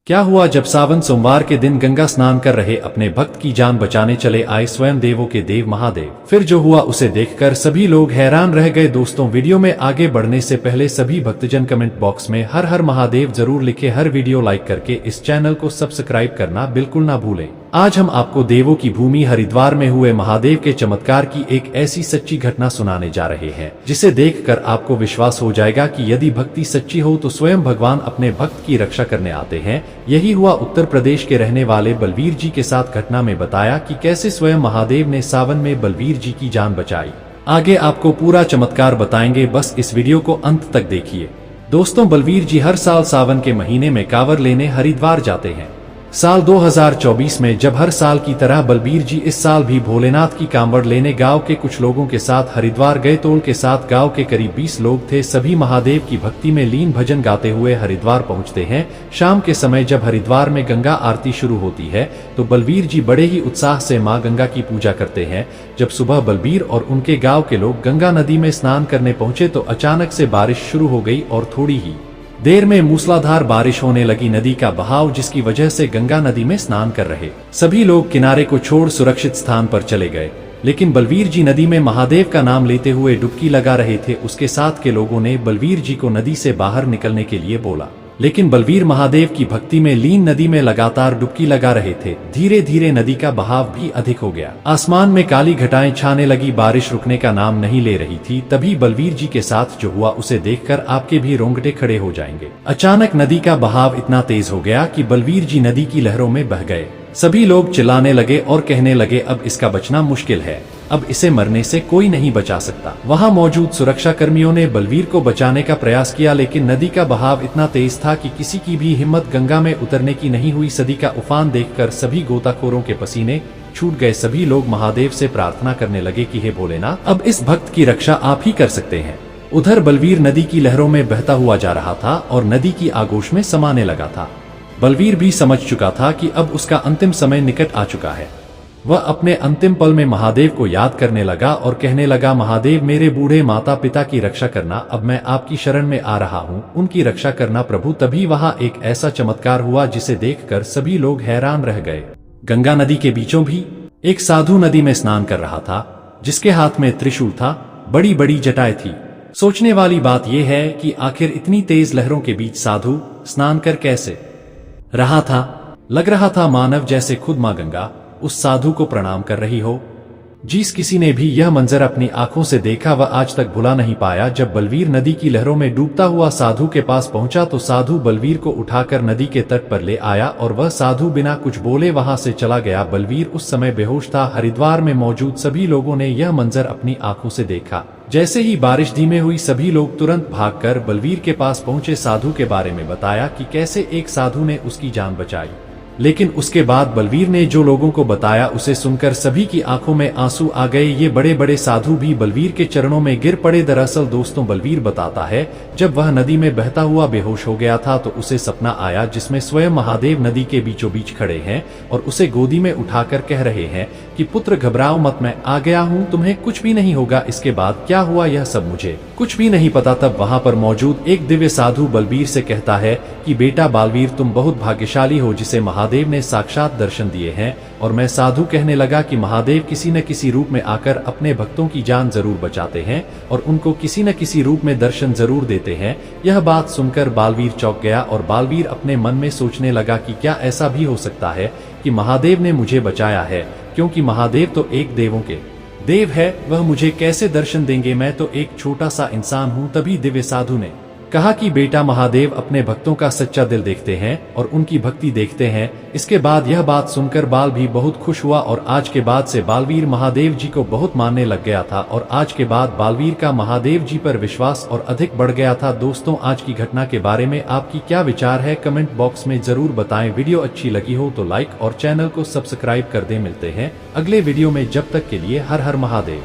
क्या हुआ जब सावन सोमवार के दिन गंगा स्नान कर रहे अपने भक्त की जान बचाने चले आए स्वयं देवों के देव महादेव। फिर जो हुआ उसे देखकर सभी लोग हैरान रह गए। दोस्तों, वीडियो में आगे बढ़ने से पहले सभी भक्तजन कमेंट बॉक्स में हर हर महादेव जरूर लिखे। हर वीडियो लाइक करके इस चैनल को सब्सक्राइब करना बिल्कुल ना भूलें। आज हम आपको देवों की भूमि हरिद्वार में हुए महादेव के चमत्कार की एक ऐसी सच्ची घटना सुनाने जा रहे हैं जिसे देखकर आपको विश्वास हो जाएगा कि यदि भक्ति सच्ची हो तो स्वयं भगवान अपने भक्त की रक्षा करने आते हैं। यही हुआ उत्तर प्रदेश के रहने वाले बलवीर जी के साथ। घटना में बताया कि कैसे स्वयं महादेव ने सावन में बलवीर जी की जान बचाई। आगे आपको पूरा चमत्कार बताएंगे, बस इस वीडियो को अंत तक देखिए। दोस्तों, बलवीर जी हर साल सावन के महीने में कांवर लेने हरिद्वार जाते हैं। साल 2024 में जब हर साल की तरह बलवीर जी इस साल भी भोलेनाथ की कांवड़ लेने गांव के कुछ लोगों के साथ हरिद्वार गए। तो उनके साथ गांव के करीब 20 लोग थे। सभी महादेव की भक्ति में लीन भजन गाते हुए हरिद्वार पहुंचते हैं। शाम के समय जब हरिद्वार में गंगा आरती शुरू होती है तो बलवीर जी बड़े ही उत्साह से मां गंगा की पूजा करते हैं। जब सुबह बलवीर और उनके गाँव के लोग गंगा नदी में स्नान करने पहुंचे तो अचानक से बारिश शुरू हो गई और थोड़ी ही देर में मूसलाधार बारिश होने लगी। नदी का बहाव जिसकी वजह से गंगा नदी में स्नान कर रहे सभी लोग किनारे को छोड़ सुरक्षित स्थान पर चले गए। लेकिन बलवीर जी नदी में महादेव का नाम लेते हुए डुबकी लगा रहे थे। उसके साथ के लोगों ने बलवीर जी को नदी से बाहर निकलने के लिए बोला, लेकिन बलवीर महादेव की भक्ति में लीन नदी में लगातार डुबकी लगा रहे थे। धीरे धीरे नदी का बहाव भी अधिक हो गया। आसमान में काली घटाएं छाने लगी। बारिश रुकने का नाम नहीं ले रही थी। तभी बलवीर जी के साथ जो हुआ उसे देखकर आपके भी रोंगटे खड़े हो जाएंगे। अचानक नदी का बहाव इतना तेज हो गया कि बलवीर जी नदी की लहरों में बह गए। सभी लोग चिल्लाने लगे और कहने लगे, अब इसका बचना मुश्किल है, अब इसे मरने से कोई नहीं बचा सकता। वहां मौजूद सुरक्षा कर्मियों ने बलवीर को बचाने का प्रयास किया, लेकिन नदी का बहाव इतना तेज था कि किसी की भी हिम्मत गंगा में उतरने की नहीं हुई। सदी का उफान देखकर सभी गोताखोरों के पसीने छूट गए। सभी लोग महादेव से प्रार्थना करने लगे कि हे भोलेनाथ, अब इस भक्त की रक्षा आप ही कर सकते हैं। उधर बलवीर नदी की लहरों में बहता हुआ जा रहा था और नदी की आगोश में समाने लगा था। बलवीर भी समझ चुका था कि अब उसका अंतिम समय निकट आ चुका है। वह अपने अंतिम पल में महादेव को याद करने लगा और कहने लगा, महादेव, मेरे बूढ़े माता पिता की रक्षा करना, अब मैं आपकी शरण में आ रहा हूँ, उनकी रक्षा करना प्रभु। तभी वहां एक ऐसा चमत्कार हुआ जिसे देखकर सभी लोग हैरान रह गए। गंगा नदी के बीचों भी एक साधु नदी में स्नान कर रहा था, जिसके हाथ में त्रिशूल था, बड़ी बड़ी जटाएं थी। सोचने वाली बात यह है कि आखिर इतनी तेज लहरों के बीच साधु स्नान कर कैसे रहा था। लग रहा था मानव जैसे खुद मां गंगा उस साधु को प्रणाम कर रही हो। जिस किसी ने भी यह मंजर अपनी आंखों से देखा वह आज तक भुला नहीं पाया। जब बलवीर नदी की लहरों में डूबता हुआ साधु के पास पहुंचा तो साधु बलवीर को उठाकर नदी के तट पर ले आया और वह साधु बिना कुछ बोले वहां से चला गया। बलवीर उस समय बेहोश था। हरिद्वार में मौजूद सभी लोगों ने यह मंजर अपनी आंखों से देखा। जैसे ही बारिश धीमे हुई सभी लोग तुरंत भागकर बलवीर के पास पहुंचे। साधु के बारे में बताया कि कैसे एक साधु ने उसकी जान बचाई। लेकिन उसके बाद बलवीर ने जो लोगों को बताया उसे सुनकर सभी की आंखों में आंसू आ गए। ये बड़े बड़े साधु भी बलवीर के चरणों में गिर पड़े। दरअसल दोस्तों, बलवीर बताता है, जब वह नदी में बहता हुआ बेहोश हो गया था तो उसे सपना आया जिसमें स्वयं महादेव नदी के बीचों बीच खड़े हैं और उसे गोदी में उठाकर कह रहे हैं कि पुत्र घबराओ मत, मैं आ गया हूँ, तुम्हें कुछ भी नहीं होगा। इसके बाद क्या हुआ यह सब मुझे कुछ भी नहीं पता। तब वहां पर मौजूद एक दिव्य साधु बलवीर से कहता है कि बेटा बालवीर, तुम बहुत भाग्यशाली हो जिसे महादेव ने साक्षात दर्शन दिए हैं। और मैं साधु कहने लगा कि महादेव किसी न किसी रूप में आकर अपने भक्तों की जान जरूर बचाते हैं और उनको किसी न किसी रूप में दर्शन जरूर देते हैं। यह बात सुनकर बालवीर चौंक गया और बालवीर अपने मन में सोचने लगा कि क्या ऐसा भी हो सकता है कि महादेव ने मुझे बचाया है, क्योंकि महादेव तो एक देवों के देव है, वह मुझे कैसे दर्शन देंगे, मैं तो एक छोटा सा इंसान हूँ। तभी दिव्य साधु ने कहा कि बेटा, महादेव अपने भक्तों का सच्चा दिल देखते हैं और उनकी भक्ति देखते हैं। इसके बाद यह बात सुनकर बाल भी बहुत खुश हुआ और आज के बाद से बालवीर महादेव जी को बहुत मानने लग गया था और आज के बाद बालवीर का महादेव जी पर विश्वास और अधिक बढ़ गया था। दोस्तों, आज की घटना के बारे में आपकी क्या विचार है, कमेंट बॉक्स में जरूर बताएं। वीडियो अच्छी लगी हो तो लाइक और चैनल को सब्सक्राइब कर दें। मिलते हैं अगले वीडियो में, जब तक के लिए हर हर महादेव।